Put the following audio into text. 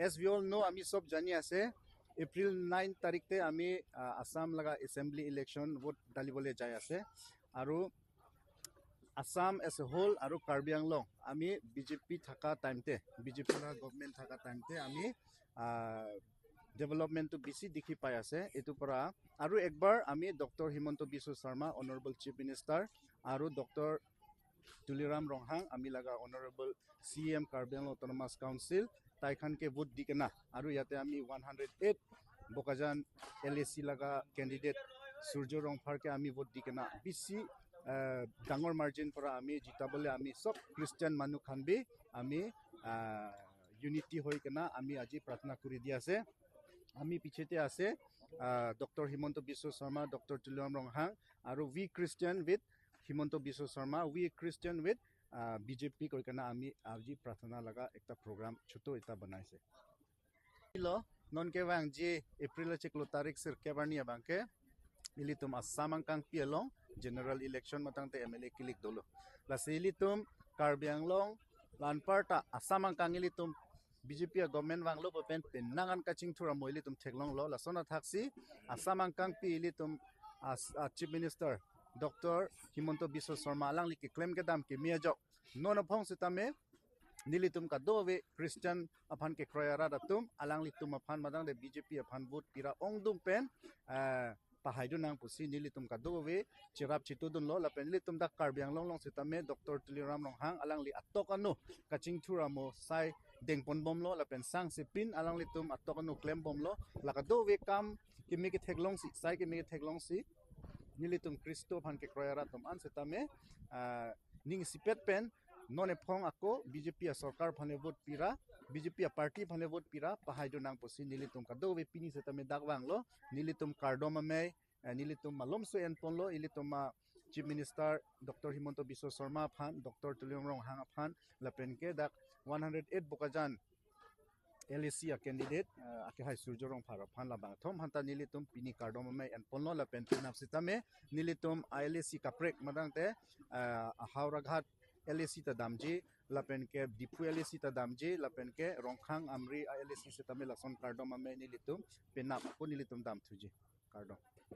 as we all know আমি সব জানি আছে এপ্ৰিল 9 তাৰিখতে আমি আসাম লগা এসেম্বলি ইলেকশন ভোট ডালিবলৈ যাই আছে আৰু আসাম এজ এ হোল আৰু কাৰ্বি আংলং আমি বিজেপি থাকা টাইমতে বিজেপি গভৰ্নমেণ্ট থাকা টাইমতে আমি ডেভেলপমেন্টটো বেছি দেখি পাই আছে এটো পৰা আৰু একবাৰ আমি doctor Himanta Biswa Sarma honourable chief minister আৰু ডক্টৰ তুলিৰাম ৰংহাং আমি লগা honourable CM Karbi Anglong autonomous council তাইখানকে ভোট দি কেনা আৰু ইয়াতে আমি 108 বকাজান LAC লগা কেণ্ডিডেট সূৰ্য ৰংফাৰকে আমি ভোট দি কেনা বেছি ডাঙৰ মাৰ্জিন পৰা আমি জিতাবলৈ আমি সব খ্ৰীষ্টিয়ান মানুহ খান বি আমি ইউনিটি হৈ কেনা আমি আজি প্ৰাৰ্থনা কৰি দি আছে আমি পিছতে আছে ডক্টৰ হিমন্ত বিশ্ব শৰ্মা ডক্টৰ তুলিৰাম ৰংহাং আৰু we Christian with Himanta Biswa Sarma we Christian with BJP কৈ কেনা আমি আজি প্ৰাৰ্থনা লগা একটা প্ৰগ্ৰাম ছোট এটা বনাইছে নন के वांग जे अप्रैल चेकलो तारीख सिर के बारनिया बांके इली तुम आसाम अंकांग पियलों जनरल इलेक्शन मतंग ते MLA क्लिक दोलो लासे इली तुम कार्बी आंगलों लानपार्टा आसाम अंकांग इली तुम BJP गवर्नमेंट वांगलो पेन पेन्नांगन काचिंग थुरा मोइली तुम थेगलों लो लासोना थाक्सी आसाम अंकांग पि इली तुम chief minister doctor Himanta Biswa Sarma अलांगली के क्लेम के दाम के मियाजो नोन अफोंग सितामे नीली तुम का दो वे क्रिश्चियन अफान के क्रोयारा तुम अलांगली तुम अफान मदांग दे BJP अफान वोट पिरा ओंग दुम पेन पहाइदो नांग पुसी नीली तुम का दो वे चिराप चितु दुन लो लपेन नीली तुम दा कार्बी आंगलों लोंग सितामे डॉक्टर तुलिराम रंगहांग अलांगली अत्तोकानो काचिंग थुरा मो साइ देंगपन बम लो लपेन सांग से पिन अलांगली तुम अत्तोकानो क्लेम बम लो लका दो वे काम कि मेके थेगलोंग सी साइ के मेके थेगलोंग सी नीली तुम क्रिस्टो अफान के क्रोयारा तुम अन सितामे निंग सिपेट पेन नोने फोंग आको BJP सरकार फने वोट पिरा BJP पार्टी फने वोट पिरा पहाइदो नांग पोसी नीली तुम का दो वे पिनी से तमे दागवांग लो नीली तुम कार्डोम में नीली तुम मालूम सो एन पोन लो इली तुम chief minister doctor Himanta Biswa Sharma फान डॉक्टर तुलिराम रंगहांग फान लपेन के दाग 108 बकाजान LAC कैंडिडेट आके हाई सूर्य रंगफार फान लाबांग थम हंता नीली तुम पिनी कार्डोम में एन पोन लो लपेन पिनाप सितामे नीली तुम LAC काप्रेक मदांगते हावराघाट LAC ता दामजी लपेन के डिपू LAC ता दामजी लपेन के रोंगखांग आमरी LAC से तमे लसन कार्डो में नीली तुम पेना को नीली तुम दाम थुजी कार्डो